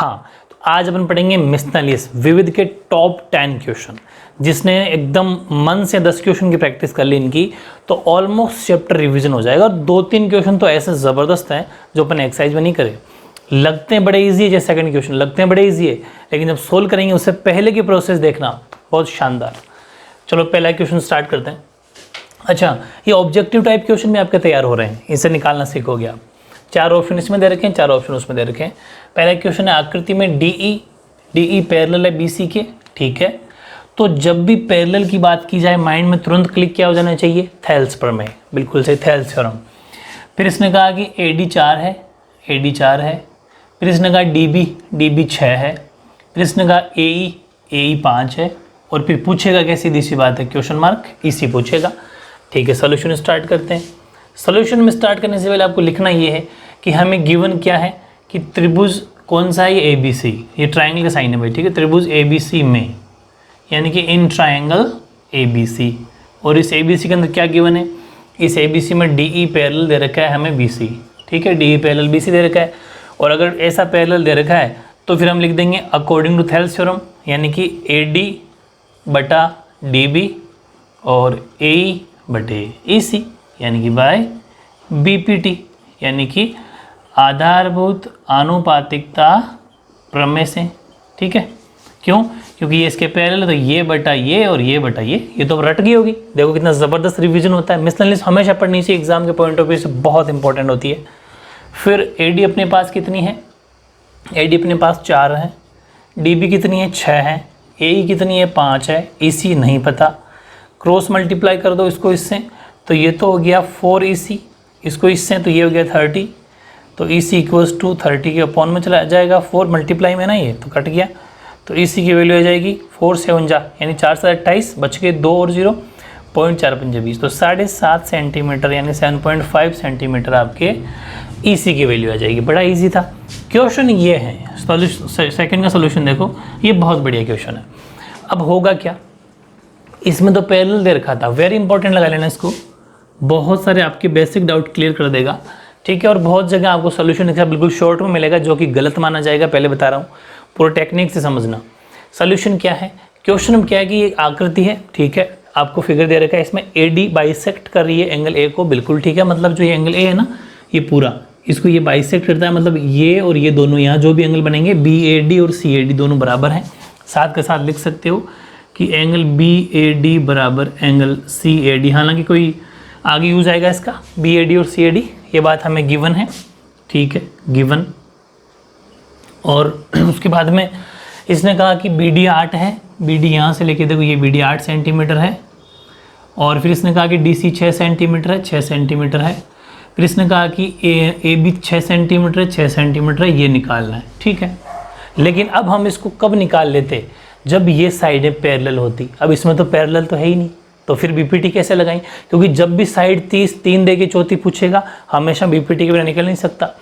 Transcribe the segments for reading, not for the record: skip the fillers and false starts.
हाँ, तो आज अपन पढ़ेंगे मिसलेनियस विविध के टॉप 10 क्वेश्चन। जिसने एकदम मन से 10 क्वेश्चन की प्रैक्टिस कर ली इनकी, तो ऑलमोस्ट चैप्टर रिवीजन हो जाएगा। और 2-3 क्वेश्चन तो ऐसे ज़बरदस्त हैं जो अपन एक्सरसाइज में नहीं करे, लगते हैं बड़े इजी है। जैसे सेकंड क्वेश्चन लगते हैं बड़े इजी है, लेकिन जब सोल्व करेंगे उससे पहले की प्रोसेस देखना बहुत शानदार। चलो पहला क्वेश्चन स्टार्ट करते हैं। अच्छा, ये ऑब्जेक्टिव टाइप क्वेश्चन भी आपके तैयार हो रहे हैं, इसे निकालना सीखोगे आप। 4 ऑप्शन इसमें दे रखे हैं, 4 ऑप्शन उसमें दे रखे हैं। पहला क्वेश्चन है आकृति में DE पैरेलल है BC के, ठीक है। तो जब भी पैरेलल की बात की जाए माइंड में तुरंत क्लिक क्या हो जाना चाहिए, थेल्स प्रमेय, बिल्कुल सही, थेल्स थ्योरम। फिर इसने कहा कि AD 4 है, AD 4 है। फिर इसने कहा DB 6 है। फिर इसने कहा AE 5 है। और फिर पूछेगा क्या, सीधी सी बात है, क्वेश्चन मार्क EC पूछेगा, ठीक है। सोल्यूशन स्टार्ट करते हैं। सोल्यूशन में स्टार्ट करने से पहले आपको लिखना ये है कि हमें गिवन क्या है कि त्रिभुज कौन सा है, ये ABC, ये ट्रायंगल का साइन है भाई, ठीक है। त्रिभुज ABC में, यानी कि इन ट्रायंगल ABC, और इस ABC के अंदर क्या गिवन है, इस ABC में DE पैरेलल दे रखा है हमें BC, ठीक है। DE पैरेलल BC दे रखा है, और अगर ऐसा पैरेलल दे रखा है तो फिर हम लिख देंगे अकॉर्डिंग टू थेल्स थ्योरम, यानी कि AD बटा DB और AE बटे EC, यानी कि बाय BPT, यानी कि आधारभूत आनुपातिकता प्रमेय से, ठीक है। क्यों? क्योंकि ये इसके पैरेलल है, तो ये बटा ये और ये बटा ये तो रट गई होगी। देखो कितना ज़बरदस्त रिवीजन होता है। मिसलेनियस हमेशा पढ़नी चाहिए, एग्जाम के पॉइंट ऑफ व्यू से बहुत इंपॉर्टेंट होती है। फिर AD अपने पास कितनी है, AD अपने पास 4 है। DB कितनी है, 6 है। AE कितनी है, 5 है। EC नहीं पता, क्रॉस मल्टीप्लाई कर दो इसको इससे, तो ये तो हो गया 4EC, इसको इससे तो ये हो गया 30, तो EC इक्वल्स टू 30 के अपॉन में चला जाएगा, 4 मल्टीप्लाई में ना, ये तो कट गया, तो EC की वैल्यू आ जाएगी 4 7 जा, यानी 4 से 28, बच गए 2 और 0, 0.4 20, तो 7.5 सेंटीमीटर यानी 7.5 सेंटीमीटर आपके EC की वैल्यू आ जाएगी। बड़ा ईजी था क्वेश्चन ये है। सेकंड का सोल्यूशन देखो, ये बहुत बढ़िया क्वेश्चन है। अब होगा क्या, इसमें तो पैरेलल दे रखा था, वेरी इंपॉर्टेंट लगा लेना इसको, बहुत सारे आपके बेसिक डाउट क्लियर कर देगा, ठीक है। और बहुत जगह आपको सोल्यूशन बिल्कुल शॉर्ट में मिलेगा, जो कि गलत माना जाएगा, पहले बता रहा हूँ, पूरा टेक्निक से समझना। सोल्यूशन क्या है, क्वेश्चन में क्या है कि एक आकृति है, ठीक है, आपको फिगर दे रखा है, इसमें AD बाइसेक्ट कर रही है एंगल A को, बिल्कुल ठीक है। मतलब जो ये एंगल A है ना, ये पूरा इसको ये बाइसेक्ट करता है, मतलब ये और ये दोनों यहाँ जो भी एंगल बनेंगे BAD और CAD दोनों बराबर हैं। साथ के साथ लिख सकते हो कि एंगल BAD बराबर एंगल CAD, हालांकि कोई आगे यूज आएगा इसका BAD और CAD, ये बात हमें गिवन है, ठीक है, गिवन। और उसके बाद में इसने कहा कि BD 8 है, BD यहाँ से लेके देखो ये BD 8 सेंटीमीटर है। और फिर इसने कहा कि DC 6 सेंटीमीटर है, 6 सेंटीमीटर है। फिर इसने कहा कि AB 6 सेंटीमीटर है, 6 सेंटीमीटर है, ये निकालना है, ठीक है। लेकिन अब हम इसको कब निकाल लेते, जब ये साइडें पैरेलल होती। अब इसमें तो पैरेलल तो है ही नहीं, तो फिर BPT कैसे लगाएं, क्योंकि जब भी साइड 3 दे के चौथी पूछेगा, हमेशा BPT के बिना निकल नहीं सकता।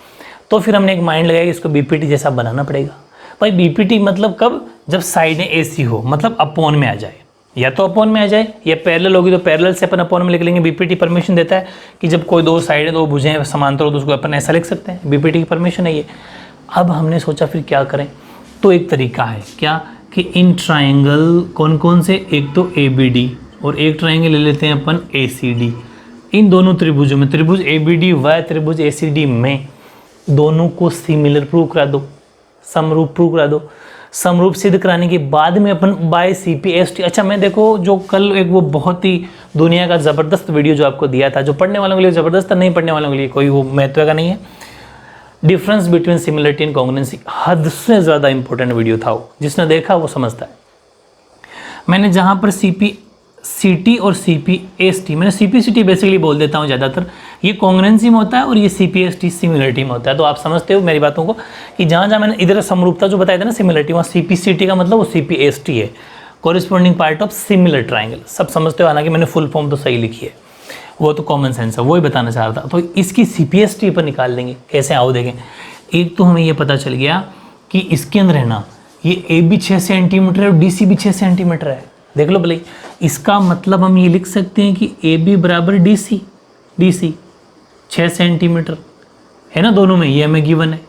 तो फिर हमने एक माइंड लगाया कि इसको BPT जैसा बनाना पड़ेगा। भाई BPT मतलब कब, जब साइडें AC हो, मतलब अपोन में आ जाए, या तो अपोन में आ जाए या पैरेलल होगी तो पैरेलल से अपन अपोन में लिख लेंगे। BPT परमिशन देता है कि जब कोई दो साइडें, दो भुजें समांतर हो तो उसको अपन ऐसा लिख सकते हैं, BPT की परमिशन है ये। अब हमने सोचा फिर क्या करें, तो एक तरीका है क्या कि इन ट्राइंगल कौन कौन से, एक तो ABD और एक ट्राइंगल ले लेते हैं अपन ACD। इन दोनों त्रिभुजों में, त्रिभुज ABD व त्रिभुज ACD में, दोनों को सिमिलर प्रूव करा दो, समरूप प्रूव करा दो। समरूप सिद्ध कराने के बाद में अपन बाय CPST, अच्छा मैं देखो जो कल एक वो बहुत ही दुनिया का ज़बरदस्त वीडियो जो आपको दिया था, जो पढ़ने वालों के लिए ज़बरदस्त था, नहीं पढ़ने वालों के लिए कोई वो महत्व का नहीं है, difference between similarity and congruency, हद से ज़्यादा इंपॉर्टेंट वीडियो था वो, जिसने देखा वो समझता है। मैंने जहाँ पर CPCT और CPST, मैंने CPCT बेसिकली बोल देता हूँ ज़्यादातर, ये कॉन्ग्रुएंसी में होता है और ये CPST सिमिलरिटी में होता है। तो आप समझते हो मेरी बातों को कि जहाँ जहाँ मैंने इधर समरूपता जो बताया था ना सिमिलरिटी, वहाँ CPCT का मतलब वो CPST है, corresponding part of similar triangle. सब समझते हो, हालांकि मैंने फुल फॉर्म तो सही लिखी है, वो तो कॉमन सेंस है, वो ही बताना चाह रहा था। तो इसकी CPST पर निकाल लेंगे, कैसे आओ देखें। एक तो हमें ये पता चल गया कि इसके अंदर है ना, ये AB 6 सेंटीमीटर है और DC भी 6 सेंटीमीटर है। देख लो भले, इसका मतलब हम ये लिख सकते हैं कि AB बराबर DC 6 सेंटीमीटर है ना, दोनों में, ये हमें गिवन है,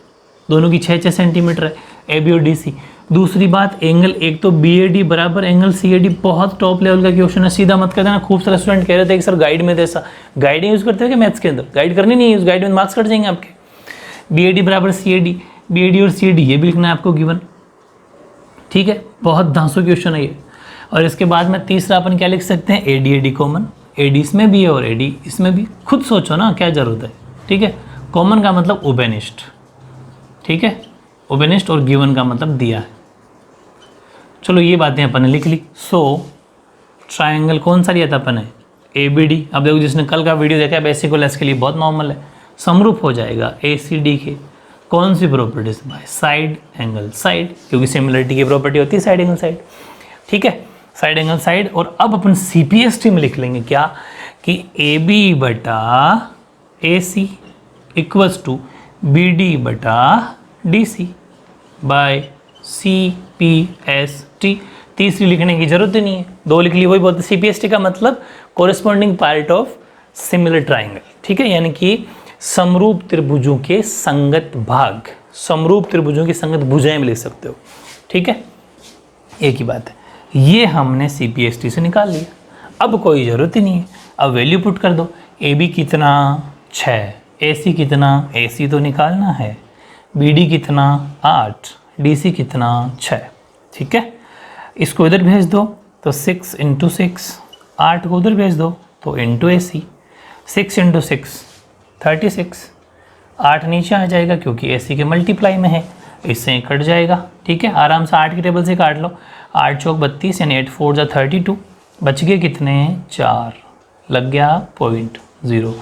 दोनों की 6 सेंटीमीटर है। ए बी और डी सी। दूसरी बात, एंगल एक तो बी ए डी बराबर एंगल सी ए डी, बहुत टॉप लेवल का क्वेश्चन है, सीधा मत कर देना। खूब सारे स्टूडेंट कह रहे थे कि सर गाइड में ऐसा, गाइड यूज़ करते हो कि मैथ्स के अंदर? गाइड करनी नहीं है, उस गाइड में मार्क्स कट जाएंगे आपके। बी ए डी बराबर C A D, B A D और सी ए डी ये भी लिखना है आपको गिवन, ठीक है। बहुत धांसू क्वेश्चन है ये। और इसके बाद में तीसरा अपन क्या लिख सकते हैं, A D A D common, A D इसमें भी है और ए डी इसमें भी। खुद सोचो ना क्या ज़रूरत है, ठीक है। कॉमन का मतलब ओबेनिस्ट, ठीक है, ओबेनिस्ट, और गिवन का मतलब दिया है। चलो ये बातें अपन ने लिख ली। सो ट्रायंगल कौन सा लिया था अपन ने, ए बी डी। अब देखो जिसने कल का वीडियो देखा है बेसिक और लेस के लिए बहुत नॉर्मल है, समरूप हो जाएगा ए सी डी के कौन सी properties, by side angle side, क्योंकि सिमिलरिटी की प्रॉपर्टी होती है साइड एंगल साइड, ठीक है, साइड एंगल साइड। और अब अपन सी पी एस टी में लिख लेंगे क्या, कि ए बी बटा A C equals to B D बटा D C by C P S T. तीसरी लिखने की जरूरत ही नहीं है, दो लिख ली वही बोलते। सी पी एस टी का मतलब corresponding part of similar triangle, ठीक है, यानी कि समरूप त्रिभुजों के संगत भाग, समरूप त्रिभुजों की संगत भुजाएं भी लिख सकते हो, ठीक है, एक ही बात है। ये हमने सी पी एस टी से निकाल लिया, अब कोई ज़रूरत ही नहीं है। अब वैल्यू पुट कर दो, ए बी कितना 6, ए सी कितना, ए सी तो निकालना है, बी डी कितना 8, डी सी कितना 6, ठीक है। इसको इधर भेज दो तो 6 इंटू 6, 8 को उधर भेज दो तो इंटू ए सी, 6 इंटू 6 36, 8 नीचे आ जाएगा क्योंकि ए सी के मल्टीप्लाई में है, इससे कट जाएगा, ठीक है। आराम से 8 की टेबल से काट लो, 8 चौक 32 यानी 8 4 जा 32, बच गए कितने 4, लग गया .0,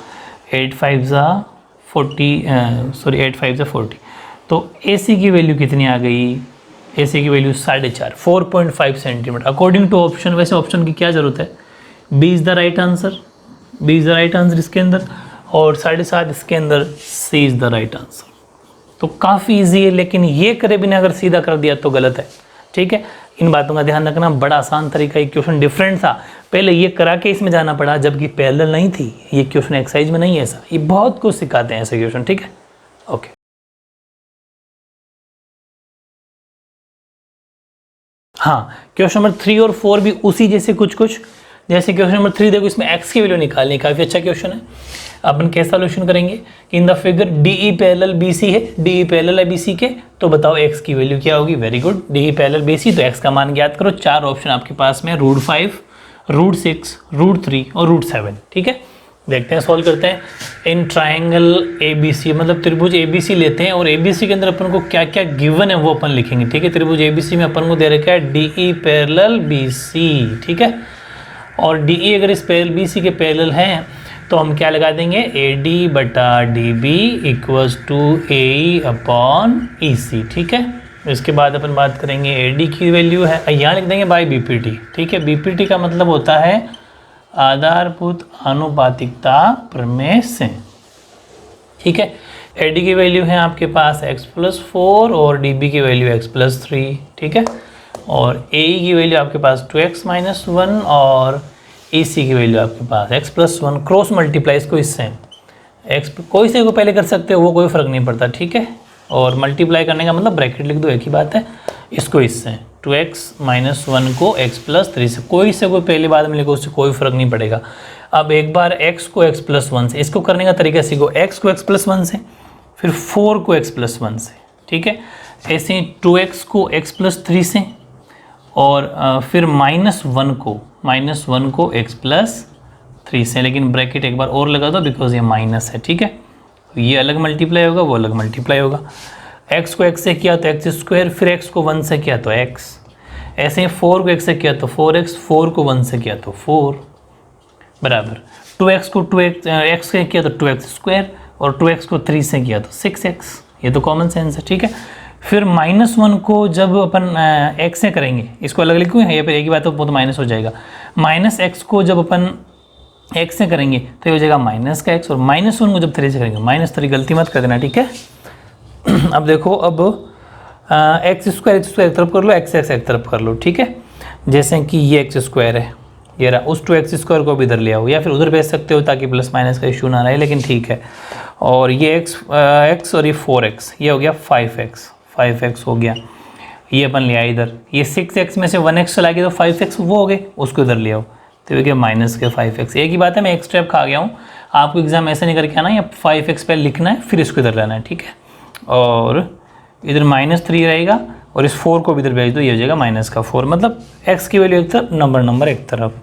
8 5 जा 40, तो ए सी की वैल्यू कितनी आ गई, ए सी की value 4.5, 4.5 centimetre according to option. वैसे ऑप्शन की क्या ज़रूरत है, B is the right answer, B is the right answer इसके अंदर, और 7.5 इसके अंदर, C is the right answer. तो काफ़ी इजी है, लेकिन ये करे बिना अगर सीधा कर दिया तो गलत है, ठीक है। इन बातों का ध्यान रखना, बड़ा आसान तरीका, ये क्वेश्चन डिफरेंट था, पहले ये करा के इसमें जाना पड़ा जबकि पैरेलल नहीं थी, ये क्वेश्चन एक्सरसाइज में नहीं है ऐसा, ये बहुत कुछ सिखाते हैं ऐसे क्वेश्चन, ठीक है, ओके। हाँ, क्वेश्चन नंबर 3 और 4 भी उसी जैसे कुछ जैसे क्वेश्चन नंबर 3 देखो, इसमें x की वैल्यू निकालनी, काफ़ी अच्छा क्वेश्चन है। अपन कैसा सॉल्यूशन करेंगे कि in the figure DE parallel BC है, DE पैरेलल है BC के, तो बताओ x की वैल्यू क्या होगी। Very good, DE parallel BC, तो x का मान ज्ञात करो। 4 ऑप्शन आपके पास में, √5, √6, √3 और √7, ठीक है। देखते हैं, सॉल्व करते हैं। इन ट्राइंगल ABC, मतलब त्रिभुज ABC लेते हैं, और ABC के अंदर अपन को क्या क्या गिवन है वो अपन लिखेंगे, ठीक है। त्रिभुज ABC में अपन को दे रखा है DE पैरेलल BC, ठीक है, और DE अगर इस पैरेलल BC के पैरेलल हैं तो हम क्या लगा देंगे, AD बटा DB equals to AE upon EC, ठीक है। इसके बाद अपन बात करेंगे AD की वैल्यू है, यहाँ लिख देंगे बाय BPT, ठीक है। BPT का मतलब होता है आधारभूत आनुपातिकता प्रमेय से, ठीक है। AD की वैल्यू है आपके पास x+4 और DB की वैल्यू x+3, ठीक है, और AE की वैल्यू आपके पास 2x-1 और EC की वैल्यू आपके पास x+1। क्रॉस मल्टीप्लाई इसको इससे, x कोई से को पहले कर सकते हो, वो कोई फ़र्क नहीं पड़ता, ठीक है, और मल्टीप्लाई करने का मतलब ब्रैकेट लिख दो, एक ही बात है। इसको इससे 2x-1 को x+3 से, कोई से कोई पहले बाद में लिखो, उससे कोई फ़र्क नहीं पड़ेगा। अब एक बार x को x+1 से, इसको करने का तरीका सीखो, x को x+1 से, फिर 4 को x+1 से, ठीक है, ऐसे 2x को x+3 से, और फिर -1 को x+3 से, लेकिन ब्रैकेट एक बार और लगा दो बिकॉज ये माइनस है, ठीक है। ये अलग मल्टीप्लाई होगा, वो अलग मल्टीप्लाई होगा। x को x से किया तो x², फिर x को 1 से किया तो x, ऐसे ही 4 को x से किया तो 4x, 4 को 1 से किया तो 4 बराबर 2x को x से किया तो 2x², और 2x को 3 से किया तो 6x। ये तो कॉमन सेंस है, ठीक है। फिर -1 को जब अपन x से करेंगे, इसको अलग लिखूँ या फिर एक ही बात, तो माइनस हो जाएगा। -x को जब अपन x से करेंगे तो ये हो जाएगा -x, और -1 को जब 3 से करेंगे -3, गलती मत कर देना, ठीक है। अब देखो, अब x² एक तरफ कर लो, x एक तरफ कर लो, ठीक है। जैसे कि ये x² है, ये रहा, उस 2x² को भी इधर ले आओ, या फिर उधर भेज सकते हो ताकि प्लस माइनस का इशू ना रहे, लेकिन ठीक है। और ये x और ये 4x, ये हो गया 5x, 5x हो गया, ये अपन ले आए इधर, ये 6x में से 1x चला गया तो 5x वो हो गए, उसको इधर ले आओ तो ये क्या माइनस के 5x। एक ही बात है, मैं एक स्टेप खा गया हूँ, आपको एग्जाम ऐसे नहीं करके आना, या 5x पहले लिखना है फिर इसको इधर लाना है, ठीक है। और इधर -3 रहेगा और इस 4 को भी इधर भेज दो, ये हो जाएगा -4, मतलब x की वैल्यू एक तरफ, नंबर एक तरफ।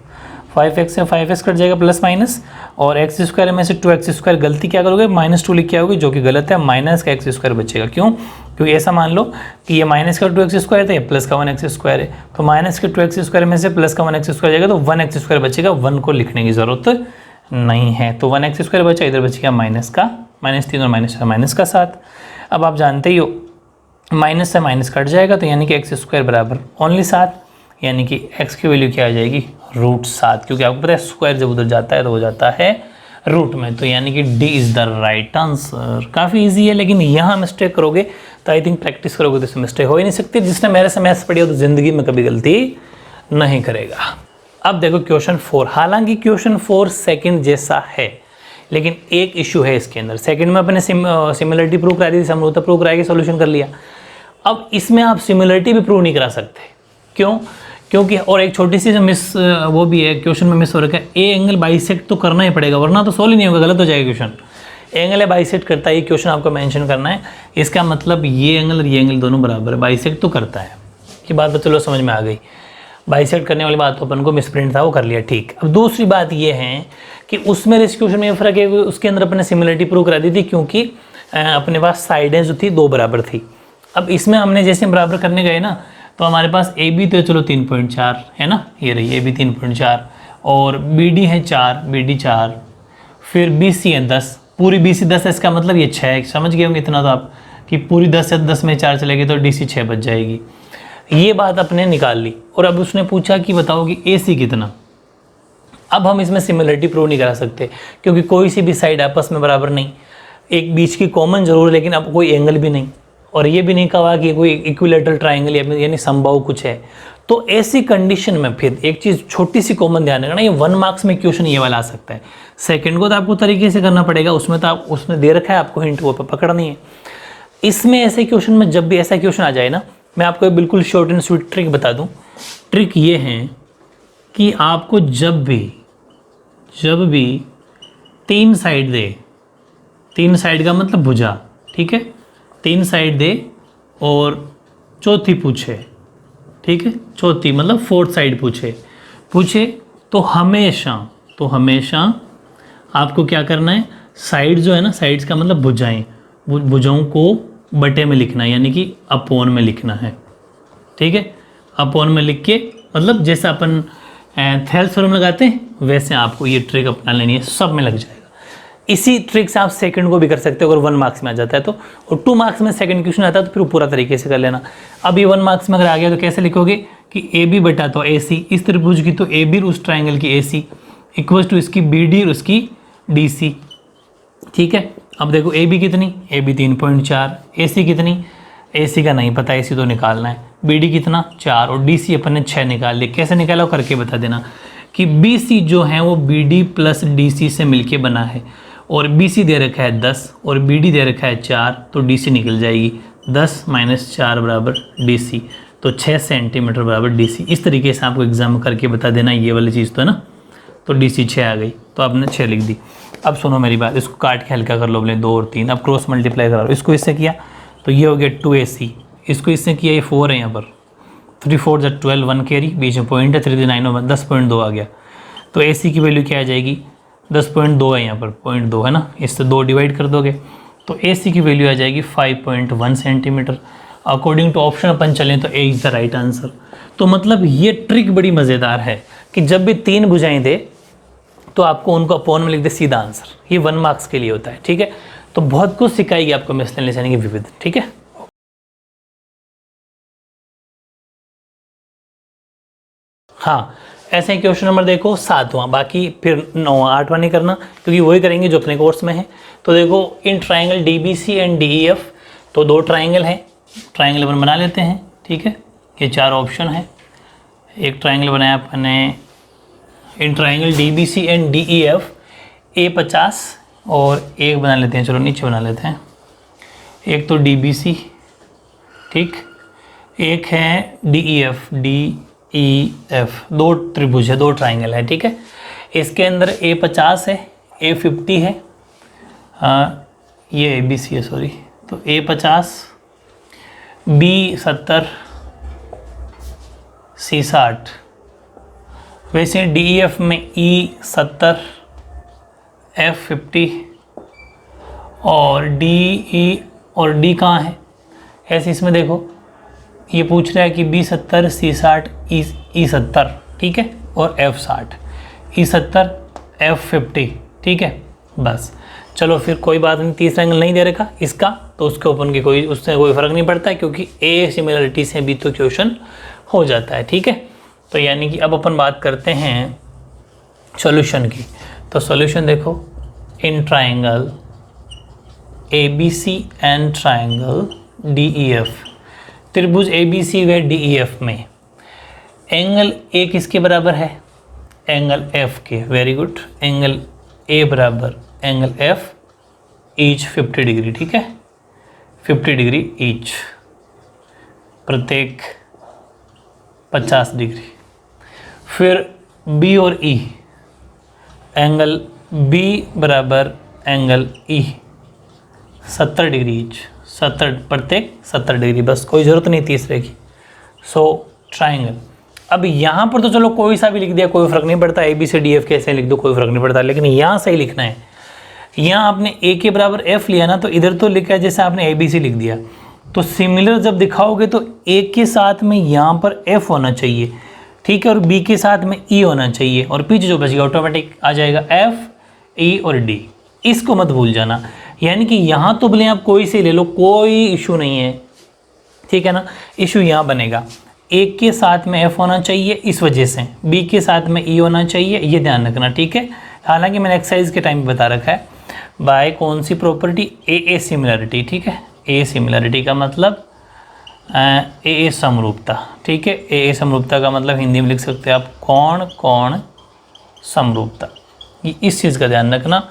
5x से 5x कट जाएगा प्लस माइनस, और एक्स स्क्वायर में से 2x स्क्वायर गलती क्या करोगे, -2 लिख के आओगे जो कि गलत है, माइनस का एक्स स्क्वायर बचेगा। क्यों? क्योंकि ऐसा मान लो कि ये माइनस का 2x स्क्वायर था, ये प्लस का 1x स्क्वायर है, तो माइनस के 2x स्क्वायर में से प्लस का 1x स्क्वायर जाएगा तो 1x स्क्वायर बचेगा, 1 को लिखने की ज़रूरत नहीं है। तो 1x स्क्वायर बचा, इधर बचेगा -3 और माइनस का 7। अब आप जानते ही हो माइनस से माइनस कट जाएगा तो यानी कि एक्स स्क्वायर बराबर ओनली 7, यानी कि x की वैल्यू क्या आ जाएगी, √7, क्योंकि आपको पता है स्क्वायर जब उधर जाता है तो हो जाता है रूट में, तो यानी कि D is the right answer. काफ़ी इजी है, लेकिन यहाँ मिस्टेक करोगे तो आई थिंक प्रैक्टिस करोगे तो इसमें मिस्टेक हो ही नहीं सकती। जिसने मेरे से मैथ्स पढ़ी हो तो ज़िंदगी में कभी गलती नहीं करेगा। अब देखो क्वेश्चन 4, हालांकि क्वेश्चन 4 सेकंड जैसा है, लेकिन एक इशू है इसके अंदर। सेकंड में अपने सिमिलरिटी प्रूव करा दी, समरूपता प्रूव कराई, सोल्यूशन कर लिया। अब इसमें आप सिमिलरिटी भी प्रूव नहीं करा सकते। क्यों? क्योंकि और एक छोटी सी जो वो भी है क्वेश्चन में मिस हो रखा है, ए एंगल बाइसेक्ट तो करना ही पड़ेगा, वरना तो सोल्व ही नहीं होगा, गलत हो जाएगा क्वेश्चन। एंगल है बाइसेक्ट करता है, ये क्वेश्चन आपको मेंशन करना है। इसका मतलब ये एंगल और ये एंगल दोनों बराबर है, बाइसेक्ट तो करता है। कि बात तो चलो समझ में आ गई, बाइसेक्ट करने वाली बात तो अपन को मिसप्रिंट था वो कर लिया, ठीक। अब दूसरी बात ये है कि उसमें इस क्वेश्चन में ये फ़र्क है, उसके अंदर अपने सिमिलरिटी प्रूव करा दी थी, क्योंकि अपने पास साइडें जो थी 2 बराबर थी। अब इसमें हमने जैसे बराबर करने गए ना, तो हमारे पास ए बी तो चलो 3.4 है ना, ये रही ए बी 3.4, और बी डी है 4, बी डी 4, फिर बी सी है 10, पूरी बी सी 10 है, इसका मतलब ये 6 है। समझ गए होंगे इतना तो आप, कि पूरी 10 है, 10 में 4 चलेगी तो डी सी 6 बच जाएगी। ये बात अपने निकाल ली, और अब उसने पूछा कि बताओ कि ए सी कितना। अब हम इसमें सिमिलरिटी प्रूव नहीं करा सकते, क्योंकि कोई सी भी साइड आपस में बराबर नहीं, एक बीच की कॉमन जरूर, लेकिन अब कोई एंगल भी नहीं, और ये भी नहीं कहा कि कोई इक्विलेटरल ट्राइंगल यानी समबाहु कुछ है। तो ऐसी कंडीशन में फिर एक चीज़ छोटी सी कॉमन ध्यान रखना, ये 1 मार्क्स में क्वेश्चन ये वाला आ सकता है। सेकंड को तो आपको तरीके से करना पड़ेगा, उसमें तो आप उसमें दे रखा है आपको हिंट, वो पकड़नी है। इसमें ऐसे क्वेश्चन में जब भी ऐसा क्वेश्चन आ जाए ना, मैं आपको एक बिल्कुल शॉर्ट एंड स्वीट ट्रिक बता दूँ। ट्रिक ये है कि आपको जब भी 3 साइड दे, 3 साइड का मतलब भुजा, ठीक है, 3 साइड दे और चौथी पूछे, ठीक है, चौथी मतलब 4th साइड पूछे तो हमेशा आपको क्या करना है, साइड जो है ना, साइड्स का मतलब भुजाएं, भुजाओं को बटे में लिखना है, यानी कि अपॉन में लिखना है, ठीक है। अपॉन में लिख के, मतलब जैसे अपन थेल्स थ्योरम लगाते हैं वैसे आपको ये ट्रिक अपना लेनी है, सब में लग जाएगा। इसी ट्रिक से आप सेकंड को भी कर सकते हो अगर 1 मार्क्स में आ जाता है तो, और 2 मार्क्स में सेकंड क्वेश्चन आता है तो फिर पूरा तरीके से कर लेना। अब ये 1 मार्क्स में अगर आ गया तो कैसे लिखोगे कि ए बी बटा तो ए सी, इस त्रिभुज की तो ए बी उस ट्राइंगल की ए सी इक्वल टू इसकी बी डी और उसकी डी सी, ठीक है। अब देखो ए बी कितनी, ए बी 3.4, ए सी कितनी, ए सी का नहीं पता, ए सी तो निकालना है, बी डी कितना 4, और डी सी अपन ने 6 निकाल लिया। कैसे निकाला वो करके बता देना कि बी सी जो है वो B D plus D C से मिलके बना है, और बी सी दे रखा है 10 और बी डी दे रखा है 4, तो डी सी निकल जाएगी 10 - 4 बराबर डी सी, तो 6 सेंटीमीटर बराबर डी सी। इस तरीके से आपको एग्जाम करके बता देना, ये वाली चीज़ तो है ना, तो डी सी 6 आ गई, तो आपने 6 लिख दी। अब सुनो मेरी बात, इसको काट के हल्का कर लो, बोले 2 और 3, अब क्रॉस मल्टीप्लाई करा लो, इसको इससे किया तो ये हो गया 2AC, इसको इससे किया ये 4 है, यहाँ पर 3 4 = 12, 1 कैरी, बीच में पॉइंट है, 3 3 9 10.2 आ गया। तो AC की वैल्यू क्या आ जाएगी, 10.2 है यहाँ पर, 0.2 है ना, इससे 2 डिवाइड कर दोगे तो AC की वैल्यू आ जाएगी 5.1 सेंटीमीटर। अकॉर्डिंग टू ऑप्शन अपन चलें तो A is the right answer. तो मतलब ये ट्रिक बड़ी मज़ेदार है कि जब भी 3 भुजाएं दे तो आपको उनको अपॉन में लिख दे सीधा आंसर, ये 1 मार्क्स के लिए होता है, ठीक है। तो बहुत कुछ सिखाएगी आपको मिसलेनियस यानी कि विविध, ठीक है। हाँ, ऐसे ही क्वेश्चन नंबर देखो 7वां, बाकी फिर 9वां 8वां नहीं करना क्योंकि वही करेंगे जो अपने कोर्स में है। तो देखो in triangle DBC and DEF, तो 2 ट्राइंगल हैं, ट्राइंगल अपन बना लेते हैं, ठीक है। ये 4 ऑप्शन है, एक ट्राइंगल बनाया अपने in triangle DBC and DEF A50, और एक बना लेते हैं, चलो नीचे बना लेते हैं, एक तो DBC ठीक। एक है DEF, DEF, दो त्रिभुज है, दो ट्राइंगल है, ठीक है। इसके अंदर A50 है, A50 है, ये ABC है, सॉरी, तो A50, B70, C60। वैसे DEF में E70, F50 और DE और D कहाँ है, ऐसे इसमें देखो ये पूछ रहा है कि B70, C60, E70, ठीक है, और F60, E70, F50, ठीक है। बस चलो फिर कोई बात नहीं, तीसरा एंगल नहीं दे रखा इसका, तो उसके ओपन की कोई उससे कोई फ़र्क नहीं पड़ता है, क्योंकि ए सिमिलरिटी से भी तो क्वेश्चन हो जाता है, ठीक है। तो यानी कि अब अपन बात करते हैं सॉल्यूशन की। तो सॉल्यूशन देखो, in triangle ABC and triangle DEF, त्रिभुज ABC व DEF में एंगल A किसके बराबर है, एंगल F के, वेरी गुड, एंगल A बराबर एंगल F, ईच 50 डिग्री, ठीक है, 50 डिग्री ईच, प्रत्येक 50 डिग्री। फिर B और E, एंगल B बराबर एंगल E 70 डिग्री ईच, 70 प्रत्येक 70 डिग्री, बस कोई ज़रूरत नहीं तीसरे की। सो ट्राइंगल, अब यहाँ पर तो चलो कोई सा भी लिख दिया, कोई फ़र्क नहीं पड़ता, ABCDF कैसे लिख दो कोई फ़र्क नहीं पड़ता, लेकिन यहाँ सही लिखना है। यहाँ आपने A के बराबर F लिया ना, तो इधर तो लिखा है जैसे आपने ABC लिख दिया, तो सिमिलर जब दिखाओगे तो A के साथ में यहाँ पर F होना चाहिए, ठीक है, और B के साथ में E होना चाहिए, और पीछे जो बचेगा ऑटोमेटिक आ जाएगा F, E और D, इसको मत भूल जाना। यानी कि यहाँ तो भले आप कोई से ले लो, कोई इशू नहीं है, ठीक है ना। इशू यहाँ बनेगा, A के साथ में F होना चाहिए इस वजह से, B के साथ में E होना चाहिए, ये ध्यान रखना, ठीक है। हालांकि मैंने एक्सरसाइज के टाइम बता रखा है बाय कौन सी प्रॉपर्टी, AA सिमिलरिटी, ठीक है। A सिमिलरिटी का मतलब AA समरूपता, ठीक है। AA समरूपता का मतलब हिंदी में लिख सकते हैं आप कौन कौन समरूपता, ये इस चीज़ का ध्यान रखना।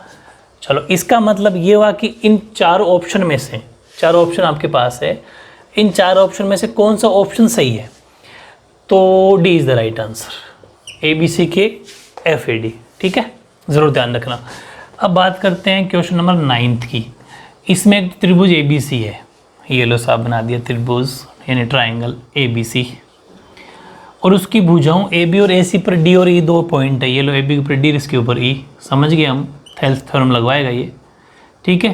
चलो, इसका मतलब ये हुआ कि इन चारों ऑप्शन में से, चारों ऑप्शन आपके पास है, इन चारों ऑप्शन में से कौन सा ऑप्शन सही है, तो D is the right answer, ABC के FAD, ठीक है, ज़रूर ध्यान रखना। अब बात करते हैं क्वेश्चन नंबर 9 की। इसमें एक त्रिभुज ABC है, ये लो साहब बना दिया त्रिभुज यानी ट्राइंगल ABC, और उसकी भुजाओं AB और AC पर D और E दो पॉइंट है, ये लो AB के ऊपर D, इसके ऊपर E, समझ गए हम, थेल्स थ्योरम लगवाएगा ये, ठीक है।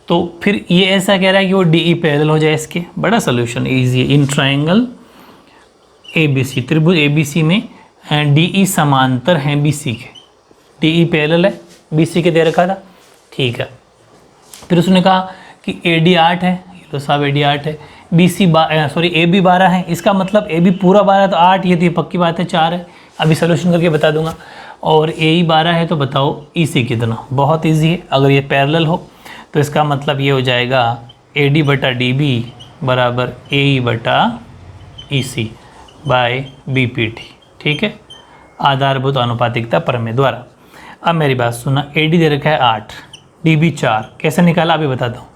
तो फिर ये ऐसा कह रहा है कि वो DE पैरेलल हो जाए इसके, बड़ा सोल्यूशन ईजी है। इन ट्राइंगल ABC, त्रिभुज ABC में DE समांतर हैं BC के, DE पैरेलल है BC के दे रखा था, ठीक है। फिर उसने कहा कि AD 8 है, ये लो साहब AD 8 है, AB 12 है, इसका मतलब AB पूरा 12 तो 8, ये तो ये पक्की बात है 4 है, अभी सोल्यूशन करके बता दूंगा। और AE 12 है, तो बताओ EC कितना, बहुत इजी है, अगर ये पैरेलल हो तो इसका मतलब ये हो जाएगा AD बटा DB बराबर AE बटा EC बाय BPT, ठीक है, आधारभूत आनुपातिकता प्रमेय द्वारा। अब मेरी बात सुना, AD दे रखा है 8, DB 4, कैसे निकाला अभी बताता हूँ।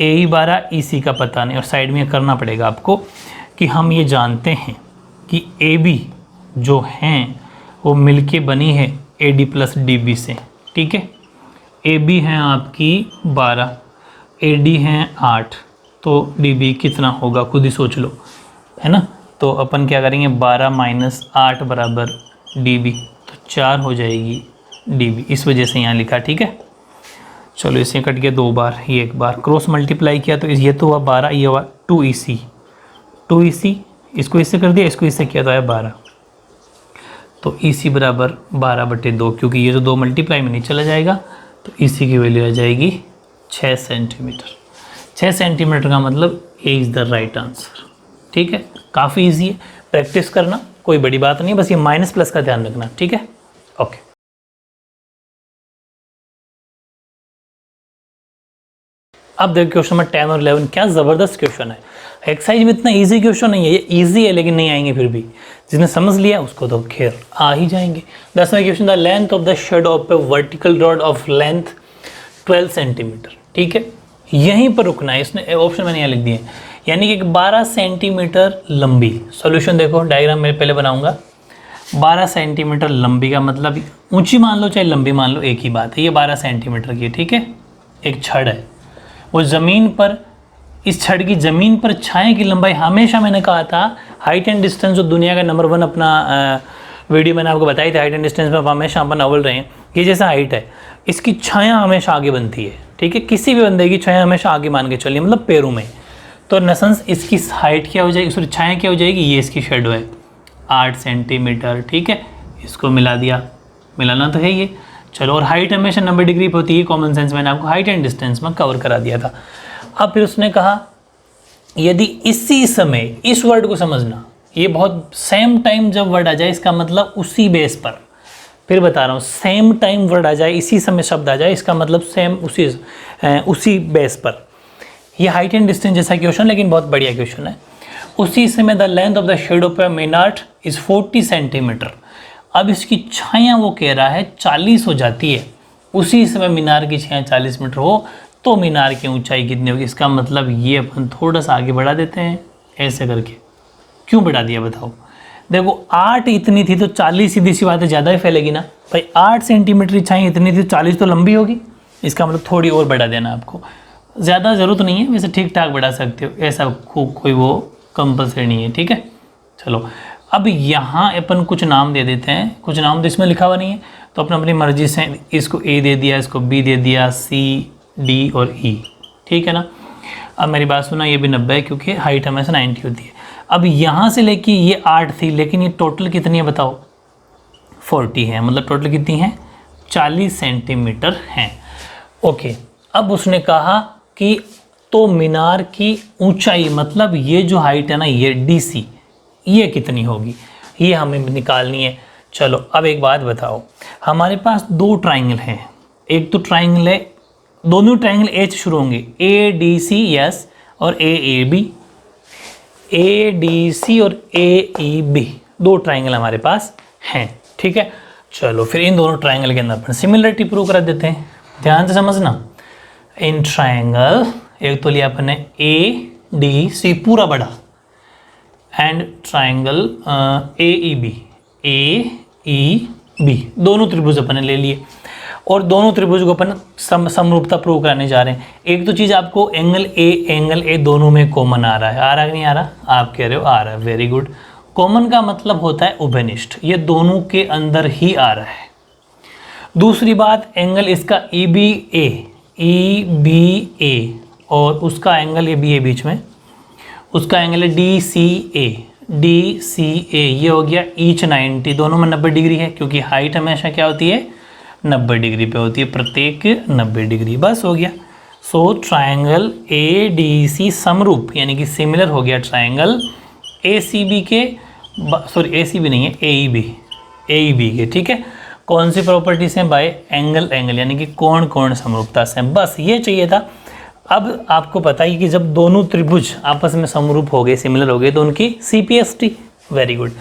AE 12, EC का पता नहीं, और साइड में करना पड़ेगा आपको कि हम ये जानते हैं कि AB जो हैं वो मिलके बनी है AD प्लस DB से, ठीक है। AB हैं आपकी 12, AD हैं 8, तो DB कितना होगा खुद ही सोच लो, है ना। तो अपन क्या करेंगे, 12 माइनस 8 बराबर DB, तो 4 हो जाएगी DB, इस वजह से यहाँ लिखा, ठीक है। चलो, इसे कट गया 2 बार, ये 1 बार, क्रॉस मल्टीप्लाई किया तो ये तो हुआ 12, ये हुआ 2EC, इसको इससे कर दिया, इसको इससे किया तो आया 12, तो EC बराबर 12/2, क्योंकि ये जो 2 मल्टीप्लाई में नहीं चला जाएगा, तो EC की वैल्यू आ जाएगी 6 सेंटीमीटर। 6 सेंटीमीटर का मतलब A is the right answer, ठीक है। काफ़ी ईजी है, प्रैक्टिस करना, कोई बड़ी बात नहीं, बस ये माइनस प्लस का ध्यान रखना, ठीक है, ओके। अब देखो क्वेश्चन नंबर 10 और 11, क्या ज़बरदस्त क्वेश्चन है। एक्सरसाइज में इतना इजी क्वेश्चन नहीं है, ये इजी है लेकिन नहीं आएंगे, फिर भी जिसने समझ लिया उसको तो खैर आ ही जाएंगे। 10वां question, the length of the shadow of a vertical rod of length 12 centimetre, ठीक है। यहीं पर रुकना है, इसने ऑप्शन मैंने यहाँ लिख दिए, यानी कि 12 सेंटीमीटर लंबी। सॉल्यूशन देखो, डायग्राम मैं पहले बनाऊंगा। 12 सेंटीमीटर लंबी का मतलब ऊंची मान लो चाहे लंबी मान लो, एक ही बात है। ये 12 सेंटीमीटर की, ठीक है, एक छड़ है। वो ज़मीन पर, इस छड़ की ज़मीन पर छाया की लंबाई, हमेशा मैंने कहा था हाइट एंड डिस्टेंस जो दुनिया का नंबर 1 अपना वीडियो मैंने आपको बताई थी, हाइट एंड डिस्टेंस में हमेशा अपन अव्वल रहे हैं। ये जैसा हाइट है, इसकी छाया हमेशा आगे बनती है, ठीक है। किसी भी बंदे की छाया हमेशा आगे मान के चलिए, मतलब पैरों में। तो नसेंस इसकी हाइट क्या हो जाएगी, सॉरी छाया क्या हो जाएगी, ये इसकी शेडो है 8 सेंटीमीटर, ठीक है। इसको मिला दिया, मिलाना तो है ये, चलो। और हाइट हमेशा 90 डिग्री पर होती है, कॉमन सेंस मैंने आपको हाइट एंड डिस्टेंस में कवर करा दिया था। अब फिर उसने कहा यदि इसी समय, इस वर्ड को समझना, ये बहुत सेम टाइम जब वर्ड आ जाए, इसका मतलब उसी बेस पर, फिर बता रहा हूँ, सेम टाइम वर्ड आ जाए, इसी समय शब्द आ जाए, इसका मतलब सेम उसी बेस पर। ये हाइट एंड डिस्टेंस जैसा क्वेश्चन, लेकिन बहुत बढ़िया क्वेश्चन है। उसी समय the length of the shade of a minar is 40 centimetres. अब इसकी छाया वो कह रहा है 40 हो जाती है। उसी समय मीनार की छाया 40 मीटर हो तो मीनार की ऊंचाई कितनी होगी। इसका मतलब ये अपन थोड़ा सा आगे बढ़ा देते हैं ऐसे करके। क्यों बढ़ा दिया बताओ? देखो 8 इतनी थी तो 40, सीधी सी बात है, ज़्यादा ही फैलेगी ना भाई। 8 सेंटीमीटर की छाया इतनी थी तो 40 तो लंबी होगी। इसका मतलब थोड़ी और बढ़ा देना आपको, ज़्यादा ज़रूरत नहीं है, वैसे ठीक ठाक बढ़ा सकते हो, ऐसा कोई वो कंपल्सरी नहीं है, ठीक है। चलो अब यहाँ अपन कुछ नाम दे देते हैं, कुछ नाम तो इसमें लिखा हुआ नहीं है, तो अपने अपनी मर्जी से इसको ए दे दिया, इसको बी दे दिया, सी, डी और ई, ठीक है ना। अब मेरी बात सुना, ये भी 90 है क्योंकि हाइट हमेशा 90 होती है। अब यहाँ से लेके ये 8 थी, लेकिन ये टोटल कितनी है बताओ? 40 है, मतलब टोटल कितनी है? 40 सेंटीमीटर हैं। ओके, अब उसने कहा कि तो मीनार की ऊंचाई, मतलब ये जो हाइट है ना, ये DC, ये कितनी होगी, ये हमें निकालनी है। चलो अब एक बात बताओ, हमारे पास 2 ट्राइंगल हैं। एक तो ट्राइंगल है, दोनों ट्राइंगल ए से शुरू होंगे, ADC यस, और AAB, ADC और AEB, 2 ट्राइंगल हमारे पास हैं, ठीक है। चलो फिर इन दोनों ट्राइंगल के अंदर अपन सिमिलरिटी प्रूव कर देते हैं। ध्यान से समझना, इन ट्राइंगल, एक तो लिया अपन ने ADC पूरा बड़ा, एंड ट्राइंगल AEB, दोनों त्रिभुज अपन ने ले लिए, और दोनों त्रिभुज को अपन समरूपता प्रूव कराने जा रहे हैं। एक तो चीज़ आपको एंगल ए दोनों में कॉमन आ रहा है, आ रहा है कि नहीं आ रहा? आप कह रहे हो आ रहा है, वेरी गुड। कॉमन का मतलब होता है उभयनिष्ठ, ये दोनों के अंदर ही आ रहा है। दूसरी बात, एंगल इसका EBA और उसका एंगल ये बी ए बीच में, उसका एंगल है DCA, ये हो गया ईच 90, दोनों में 90 डिग्री है, क्योंकि हाइट हमेशा क्या होती है? 90 डिग्री पे होती है, प्रत्येक 90 डिग्री, बस हो गया। सो ट्राइंगल ADC समरूप, यानी कि सिमिलर हो गया ट्राइंगल ACB के, सॉरी ACB नहीं है, AEB के, ठीक है। कौन सी प्रॉपर्टी से? बाय एंगल, यानी कि कोण समरूपता से, बस ये चाहिए था। अब आपको पता है कि जब दोनों त्रिभुज आपस में समरूप हो गए, सिमिलर हो गए, तो उनकी CPST, वेरी गुड,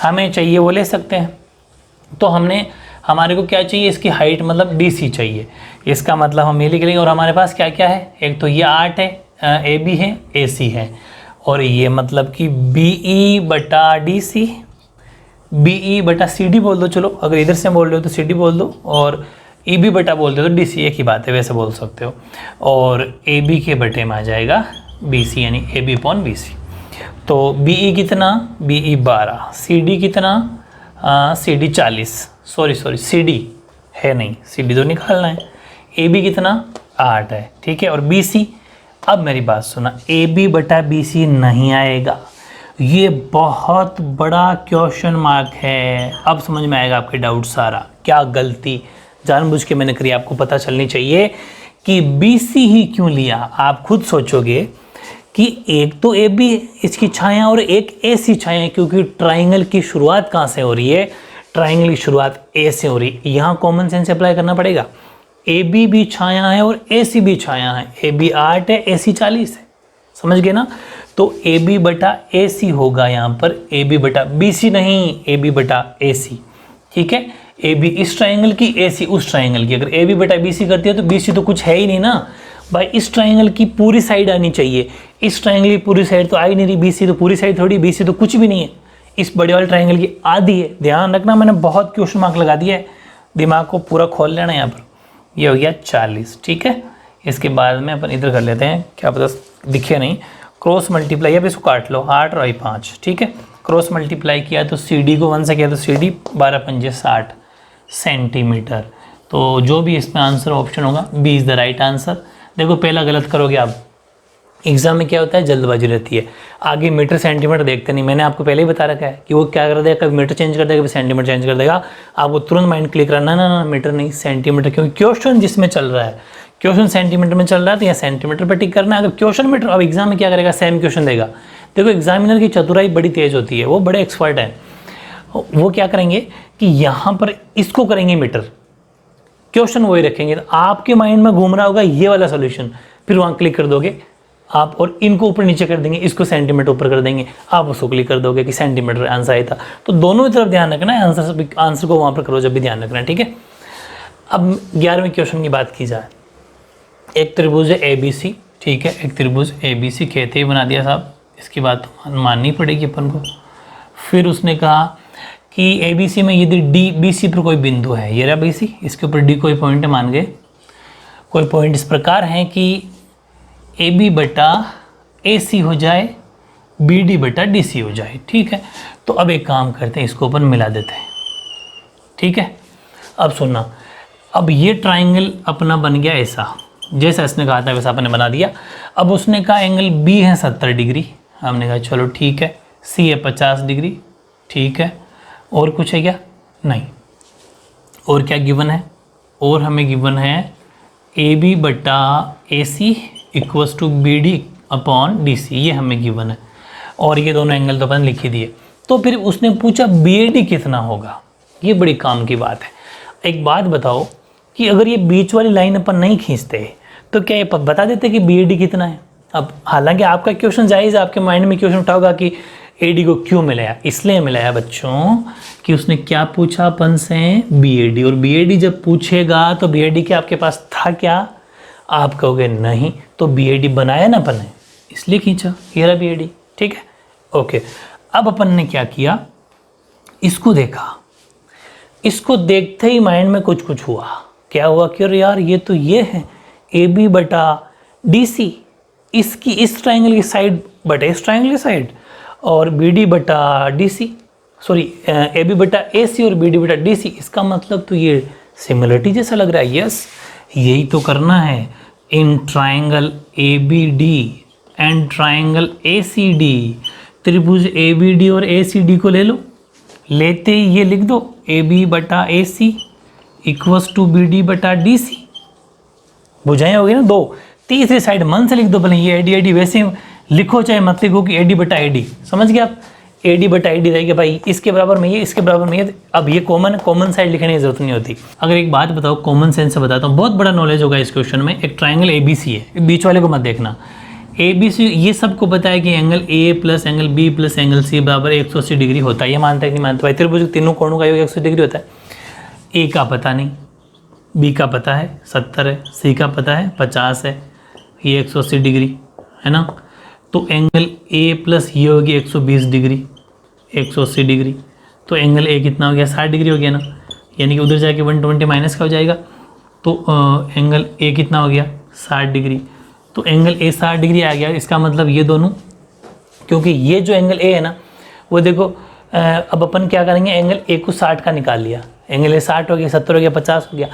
हमें चाहिए वो ले सकते हैं। तो हमारे को क्या चाहिए? इसकी हाइट, मतलब DC चाहिए। इसका मतलब हम ये लिख लेंगे, और हमारे पास क्या क्या है? एक तो ये 8 है, AB है, AC है, और ये मतलब कि BE बटा DC, BE बटा CD बोल दो, चलो अगर इधर से बोल रहे हो तो CD बोल दो, और EB बटा बोलते हो तो DC, एक ही बात है, वैसे बोल सकते हो। और AB के बटे में आ जाएगा BC, यानी AB/BC। तो BE कितना? BE 12, CD कितना? CD 40, सॉरी CD है नहीं, CD तो निकालना है। AB कितना? 8 है, ठीक है। और BC, अब मेरी बात सुना, AB बटा BC नहीं आएगा, ये बहुत बड़ा क्वेश्चन मार्क है। अब समझ में आएगा आपके डाउट सारा, क्या गलती जानबूझ के मैंने करी, आपको पता चलनी चाहिए कि BC ही क्यों लिया। आप खुद सोचोगे कि एक तो AB इसकी छाया और एक AC छाया है, क्योंकि ट्राइंगल की शुरुआत कहाँ से हो रही है? ट्राइंगल की शुरुआत A से हो रही है। यहाँ कॉमन सेंस अप्लाई करना पड़ेगा। AB भी छाया है और AC भी छाया है, AB 8 है, AC 40 है, समझ गए ना। तो AB बटा AC होगा यहाँ पर, AB बटा BC नहीं, AB बटा AC, ठीक है। AB इस ट्राइंगल की, AC उस ट्राइंगल की। अगर AB बटा BC करती है तो BC तो कुछ है ही नहीं ना, भाई इस ट्राइंगल की पूरी साइड आनी चाहिए, इस ट्राइंगल की पूरी साइड तो आ ही नहीं रही, बीसी तो पूरी साइड थोड़ी, बीसी तो कुछ भी नहीं है, इस बड़े वाले ट्राइंगल की आधी है। ध्यान रखना, मैंने बहुत क्वेश्चन मार्क लगा दिया है, दिमाग को पूरा खोल लेना यहाँ पर। ये हो गया 40, ठीक है। इसके बाद में अपन इधर कर लेते हैं, क्या पता दिखे नहीं, क्रॉस मल्टीप्लाई, अब इसको काट लो, 8 और 5, ठीक है। क्रॉस मल्टीप्लाई किया तो CD को 1 से किया तो CD 12 पंजे 60 सेंटीमीटर। तो जो भी इसमें आंसर ऑप्शन होगा B is the right answer. देखो पहला गलत करोगे आप, एग्जाम में क्या होता है, जल्दबाजी रहती है, आगे मीटर सेंटीमीटर देखते नहीं। मैंने आपको पहले ही बता रखा है कि वो क्या कर देगा, कभी मीटर चेंज कर देगा, कभी सेंटीमीटर चेंज कर देगा। आपको तुरंत माइंड क्लिक करना, ना मीटर नहीं सेंटीमीटर, क्योंकि क्वेश्चन जिसमें चल रहा है, क्वेश्चन सेंटीमीटर में चल रहा है तो यहाँ सेंटीमीटर पर टिक करना है। अगर क्वेश्चन मीटर, अब एग्जाम में क्या करेगा, सेम क्वेश्चन देगा। देखो एग्जामिनर की चतुराई बड़ी तेज होती है, वो बड़े एक्सपर्ट हैं। वो क्या करेंगे कि यहाँ पर इसको करेंगे मीटर, क्वेश्चन वही रखेंगे, तो आपके माइंड में घूम रहा होगा ये वाला सोल्यूशन, फिर वहाँ क्लिक कर दोगे आप और इनको ऊपर नीचे कर देंगे, इसको सेंटीमीटर ऊपर कर देंगे, आप उसको क्लिक कर दोगे कि सेंटीमीटर आंसर आया था। तो दोनों तरफ ध्यान रखना है, आंसर को वहाँ पर करो जब भी ध्यान रखना है, ठीक है। अब 11वें क्वेश्चन की बात की जाए, एक त्रिभुज है ABC, ठीक है, एक त्रिभुज ABC कहते ही बना दिया साहब, इसकी बात तो माननी पड़ेगी अपन को। फिर उसने कहा कि ABC में यदि BC पर कोई बिंदु है, ये रहा BC, इसके ऊपर D कोई पॉइंट मान गए, कोई पॉइंट इस प्रकार है कि AB बटा AC हो जाए, BD बटा DC हो जाए, ठीक है। तो अब एक काम करते हैं, इसको अपन मिला देते हैं, ठीक है। अब सुनना, अब ये ट्राइंगल अपना बन गया ऐसा, जैसा इसने कहा था वैसा अपने बना दिया। अब उसने कहा एंगल B है 70 डिग्री, हमने कहा चलो ठीक है, C है 50 डिग्री, ठीक है। और कुछ है क्या, नहीं। और क्या गिवन है, और हमें गिवन है AB बटा AC equals to BD upon DC, ये हमें गिवन है। और ये दोनों एंगल तो अपन लिख ही दिए। तो फिर उसने पूछा BAD कितना होगा, ये बड़ी काम की बात है। एक बात बताओ कि अगर ये बीच वाली लाइन अपन नहीं खींचते तो क्या ये बता देते कि BAD कितना है। अब हालांकि आपका क्वेश्चन जायज़ है, आपके माइंड में क्वेश्चन उठा होगा कि AD को क्यों मिलाया, इसलिए मिलाया बच्चों कि उसने क्या पूछा अपन से, BAD। और BAD जब पूछेगा तो BAD क्या आपके पास था क्या, आप कहोगे नहीं, तो BAD बनाया ना अपन ने, इसलिए खींचा, ये रहा BAD, ठीक है। ओके, अब अपन ने क्या किया, इसको देखा, इसको देखते ही माइंड में कुछ कुछ हुआ। क्या हुआ कि अरे यार ये तो ये है AB बटा DC, इसकी इस ट्राइंगल की साइड बटा इस ट्राइंगल की साइड, और BD बटा DC, सॉरी AB बटा AC और BD बटा DC, इसका मतलब तो ये सिमिलरिटी जैसा लग रहा है। यस, यही तो करना है। In triangle ABD and triangle ACD, त्रिभुज ABD और ACD को ले लो, लेते ही ये लिख दो AB बटा AC इक्वल्स टू BD बटा DC, बुझाएं हो गई ना दो। तीसरी साइड मन से लिख दो, भले ये AD वैसे लिखो चाहे मत लिखो कि AD बटा AD, समझ गए आप, AD बटा AD रहेगा भाई, इसके बराबर में ये, इसके बराबर में ये। अब ये कॉमन साइड लिखने की जरूरत नहीं होती। अगर एक बात बताओ, कॉमन सेंस से बताता हूँ, बहुत बड़ा नॉलेज होगा इस क्वेश्चन में। एक ट्राइंगल ABC है, बीच वाले को मत देखना, ABC ये सबको पता है कि angle A plus angle B plus angle C बराबर 180 डिग्री होता है। ये मानता है कि नहीं मानता भाई, त्रिभुज तीनों कोणों का योग 180 डिग्री होता है। A का पता नहीं, B का पता है 70 है, C का पता है 50 है, ये 180 डिग्री है ना। तो एंगल A प्लस ये होगी 120 डिग्री, 180 डिग्री, तो एंगल A कितना हो गया, 60 डिग्री हो गया ना, यानी कि उधर जाके 120 माइनस का हो जाएगा, तो एंगल A कितना हो गया, 60 डिग्री। तो एंगल A 60 डिग्री आ गया, इसका मतलब ये दोनों, क्योंकि ये जो एंगल A है ना, वो देखो अब अपन क्या करेंगे, एंगल A को 60 का निकाल लिया, एंगल A 60 हो गया, 70 हो गया, 50 हो गया।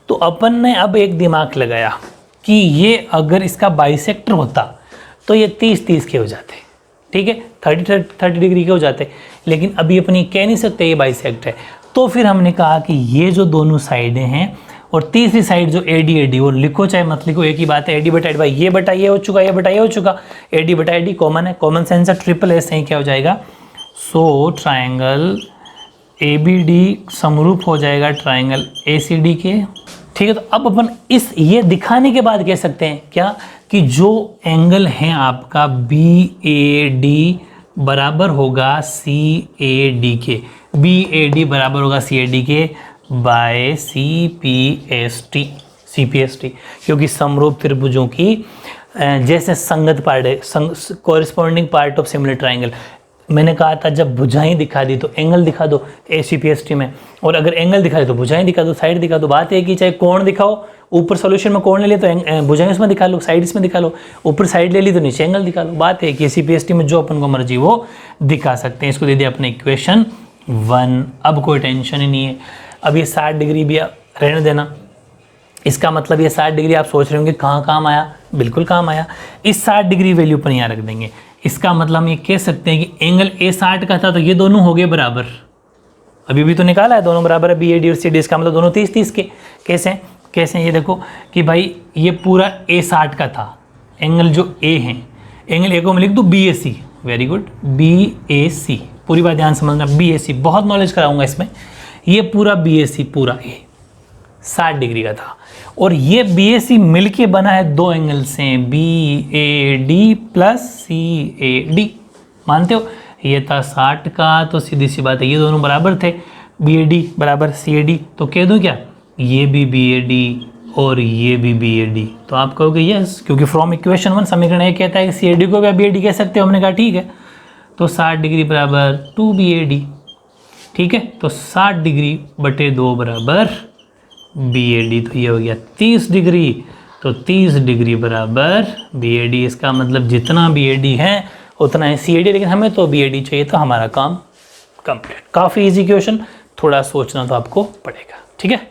तो अपन ने अब एक दिमाग लगाया कि ये अगर इसका बाइसेक्टर होता तो ये 30-30 के हो जाते, ठीक है, 30 डिग्री के हो जाते, लेकिन अभी अपनी कह नहीं सकते ये बाइसेक्ट है। तो फिर हमने कहा कि ये जो दोनों साइडें हैं और तीसरी साइड जो AD वो लिखो चाहे मत लिखो, एक ही बात है, AD बटा AD भाई, ये बटा ये हो चुका, ये बटा ये हो चुका, AD बटा AD कॉमन है, कॉमन सेंस है, ट्रिपल एस ही क्या हो जाएगा। सो ट्राइंगल ABD समरूप हो जाएगा ट्राइंगल ACD के, ठीक है। तो अब अपन इस ये दिखाने के बाद कह सकते हैं क्या कि जो एंगल है आपका BAD बराबर होगा CAD के, BAD बराबर होगा CAD के बाय CPST, CPST, क्योंकि समरूप त्रिभुजों की जैसे संगत पार्ट है, corresponding part of similar triangle. मैंने कहा था जब भुजाएं दिखा दी तो एंगल दिखा दो CPST में, और अगर एंगल दिखा दे तो भुजाएं दिखा दो, साइड दिखा दो। बात है कि चाहे कोण दिखाओ, ऊपर सॉल्यूशन में कोण ले लिया तो भुजाएं उसमें दिखा लो, साइड इसमें दिखा लो, ऊपर साइड ले ली तो नीचे एंगल दिखा लो। बात है कि CPST में जो अपन को मर्जी वो दिखा सकते हैं। इसको दे दिया अपने इक्वेशन 1। अब कोई टेंशन ही नहीं है। अब ये 60 डिग्री भी रहने देना। इसका मतलब ये 60 डिग्री आप सोच रहे होंगे कहाँ काम आया, बिल्कुल काम आया। इस 60 डिग्री वैल्यू पर यहाँ रख देंगे। इसका मतलब हम ये कह सकते हैं कि एंगल A60 का था तो ये दोनों हो गए बराबर। अभी भी तो निकाला है, दोनों बराबर है BAD और CD। इसका मतलब दोनों 30-30 के। कैसे ये देखो कि भाई ये पूरा A60 का था, एंगल जो A है, एंगल A को मैं लिख दूँ BAC। Very good, BAC। पूरी बात ध्यान समझना, BAC बहुत नॉलेज कराऊंगा इसमें। ये पूरा BAC पूरा A 60 डिग्री का था, और ये BAC मिलके बना है दो एंगल से, BAD प्लस CAD। मानते हो? ये था 60 का, तो सीधी सी बात है ये दोनों बराबर थे, BAD बराबर CAD। तो कह दूँ क्या, ये भी BAD और ये भी BAD। तो आप कहोगे यस, क्योंकि फ्रॉम इक्वेशन 1 समीकरण 1 कहता है कि CAD को भी आप BAD कह सकते हो। हमने कहा ठीक है, तो 60 डिग्री बराबर 2 BAD। ठीक है, तो 60 डिग्री बटे 2 बराबर BAD। तो ये हो गया 30 डिग्री, तो 30 डिग्री बराबर BAD। इसका मतलब जितना BAD है उतना है CAD, लेकिन हमें तो BAD चाहिए, तो हमारा काम कंप्लीट। काफ़ी इजी क्वेश्चन, थोड़ा सोचना तो आपको पड़ेगा। ठीक है,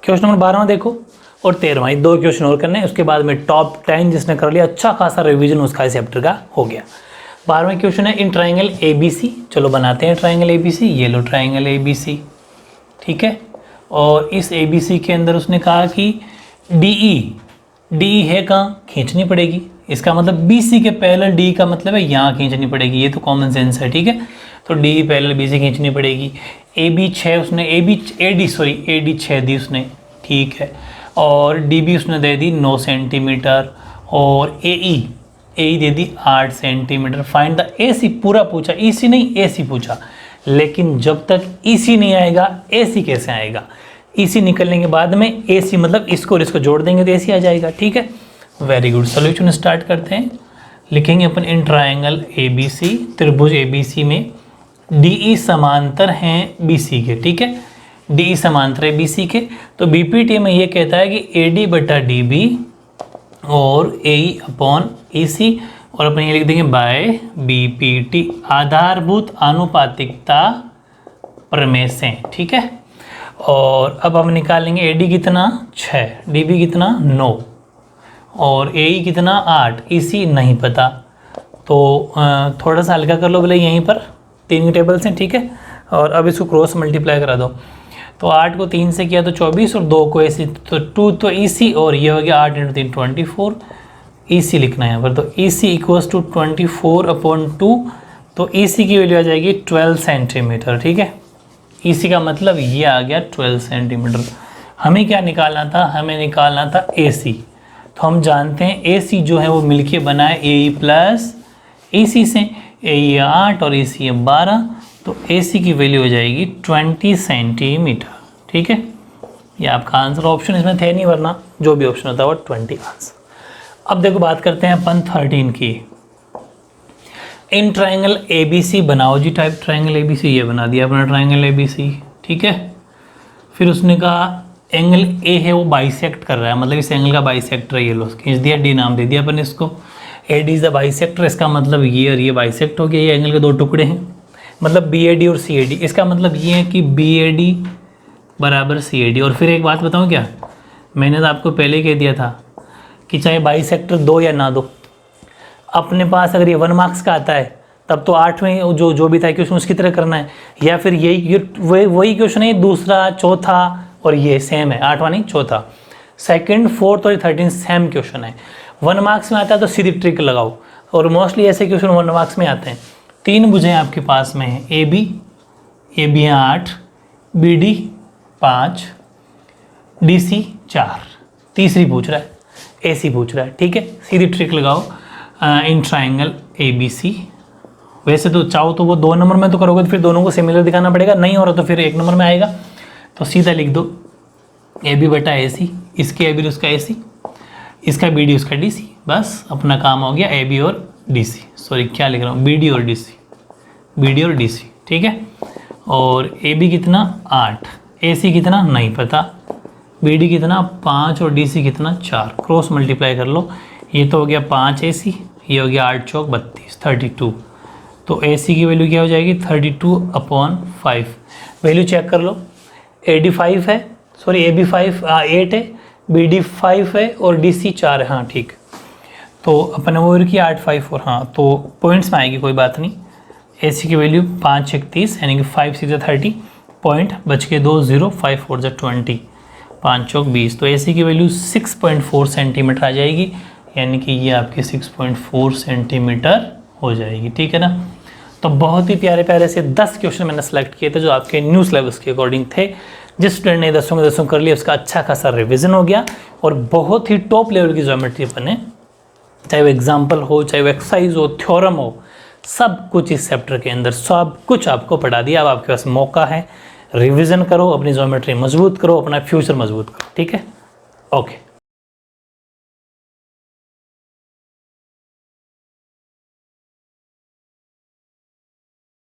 क्वेश्चन नंबर 12 देखो और 13वां, 2 क्वेश्चन और करने हैं। उसके बाद में टॉप 10 जिसने कर लिया, अच्छा खासा रिवीजन उसका इस चैप्टर का हो गया। 12वां क्वेश्चन है इन ट्राइंगल ABC। चलो बनाते हैं ट्राइंगल ABC। ये लो ट्राइंगल ABC। ठीक है, और इस ABC के अंदर उसने कहा कि DE है कहाँ, खींचनी पड़ेगी। इसका मतलब BC के पैरेलल D का मतलब है यहाँ खींचनी पड़ेगी, ये तो कॉमन सेंस है। ठीक है, तो DE पैरेलल BC खींचनी पड़ेगी। AB 6 उसने AD 6 दी उसने। ठीक है, और DB उसने दे दी 9 सेंटीमीटर, और AE they the 8 centimetre. Find the AC पूरा पूछा, EC नहीं AC पूछा, लेकिन जब तक EC नहीं आएगा AC कैसे आएगा। EC निकलने के बाद में AC मतलब इसको और इसको जोड़ देंगे तो AC आ जाएगा। ठीक है, वेरी गुड। सॉल्यूशन स्टार्ट करते हैं। लिखेंगे अपन इन ट्राइंगल ABC, त्रिभुज ABC में DE समांतर हैं BC के। ठीक है, DE समांतर है BC के, तो BPT में ये कहता है कि AD बटा DB और AE अपॉन EC, और अपन ये लिख देंगे बाय BPT, आधारभूत आनुपातिकता प्रमेय से। ठीक है, और अब हम निकालेंगे AD कितना 6, DB कितना 9 और AE कितना 8, EC नहीं पता। तो थोड़ा सा हल्का कर लो भले, यहीं पर 3 टेबल्स हैं। ठीक है, और अब इसको क्रॉस मल्टीप्लाई करा दो, तो 8 को 3 से किया तो 24, और 2 को AC तो 2 तो EC, और ये हो गया 8 × 3 24। EC लिखना है यहाँ पर, तो EC इक्वल्स टू 24/2, तो EC की वैल्यू आ जाएगी 12 सेंटीमीटर। ठीक है, EC का मतलब ये आ गया 12 सेंटीमीटर। हमें क्या निकालना था, हमें निकालना था AC। तो हम जानते हैं AC जो है वो मिलके बना है AE प्लस EC से। AE 8 और EC 12, तो AC की वैल्यू हो जाएगी 20 सेंटीमीटर। ठीक है, ये आपका आंसर। ऑप्शन इसमें थे नहीं, वरना जो भी ऑप्शन होता है वो 20 आंसर। अब देखो बात करते हैं अपन 13 की। इन ट्राइंगल ABC बनाओ जी, टाइप ट्राइंगल ABC। ये बना दिया अपना ट्राइंगल ABC। ठीक है, फिर उसने कहा एंगल A है वो बाइसेक्ट कर रहा है, मतलब इस एंगल का बाइसेक्टर है, ये लो खींच दिया, D नाम दे दिया अपन इसको। AD इज द बाइसेक्टर, इसका मतलब ये और ये बाइसेक्ट हो गया, ये एंगल के 2 टुकड़े हैं, मतलब BAD और CAD। इसका मतलब ये है कि BAD बराबर CAD। और फिर एक बात बताऊँ क्या, मैंने तो आपको पहले कह दिया था कि चाहे बाइसेक्टर दो या ना दो, अपने पास अगर ये 1 मार्क्स का आता है तब तो 8वें जो भी था क्वेश्चन उसकी तरह करना है, या फिर यही वही क्वेश्चन है, दूसरा चौथा और ये सेम है, 8वां नहीं चौथा, सेकंड 4th और 13 सेम क्वेश्चन है। 1 मार्क्स में आता है तो सीधी ट्रिक लगाओ, और मोस्टली ऐसे क्वेश्चन 1 मार्क्स में आते हैं। 3 भुजाएं आपके पास में हैं, AB है 8, BD 5, DC 4, तीसरी पूछ रहा है, AC पूछ रहा है। ठीक है, सीधी ट्रिक लगाओ इन ट्राइंगल ABC वैसे तो चाहो तो वो 2 नंबर में तो करोगे तो फिर दोनों को सिमिलर दिखाना पड़ेगा, नहीं हो रहा तो फिर 1 नंबर में आएगा। तो सीधा लिख दो ए बी बटा ए सी, इसके ए बी उसका ए सी, इसका बी डी उसका डी सी, बस अपना काम हो गया ए बी और डी सी, सॉरी क्या लिख रहा हूँ, बी डी और डी सी, बी डी और डी सी, ठीक है। और ए बी कितना 8, ए सी कितना नहीं पता, बी डी कितना 5 और डी सी कितना 4, क्रॉस मल्टीप्लाई कर लो, ये तो हो गया 5 ए सी, ये हो गया 8 चौक 32, 32। तो ए सी की वैल्यू क्या हो जाएगी 32/5। वैल्यू चेक कर लो, ए डी 5 है, सॉरी ए बी 8 है, बी डी 5 है और डी सी 4 है, हाँ ठीक। तो अपने वो की 8 5 4, हाँ तो पॉइंट्स में आएगी कोई बात नहीं। ए सी की वैल्यू 5 1 30 यानी कि 5 6 30, पॉइंट बच के 2 0, 5 4 20, 5 चौक 20। तो ए सी की वैल्यू 6.4 सेंटीमीटर आ जाएगी, यानी कि ये आपकी 6.4 सेंटीमीटर हो जाएगी, ठीक है ना। तो बहुत ही प्यारे प्यारे से 10 क्वेश्चन मैंने सेलेक्ट किए थे जो आपके न्यू सिलेबस के अकॉर्डिंग थे। जिस स्टूडेंट ने 10 में 10 कर लिया उसका अच्छा खासा रिवीजन हो गया और बहुत ही टॉप लेवल की ज्योमेट्री बने, चाहे वो एग्जाम्पल हो, चाहे वो एक्सरसाइज हो, थ्योरम हो, सब कुछ इस चैप्टर के अंदर सब कुछ आपको पढ़ा दिया। अब आपके पास मौका है, रिवीजन करो, अपनी ज्योमेट्री मजबूत करो, अपना फ्यूचर मजबूत करो, ठीक है। ओके।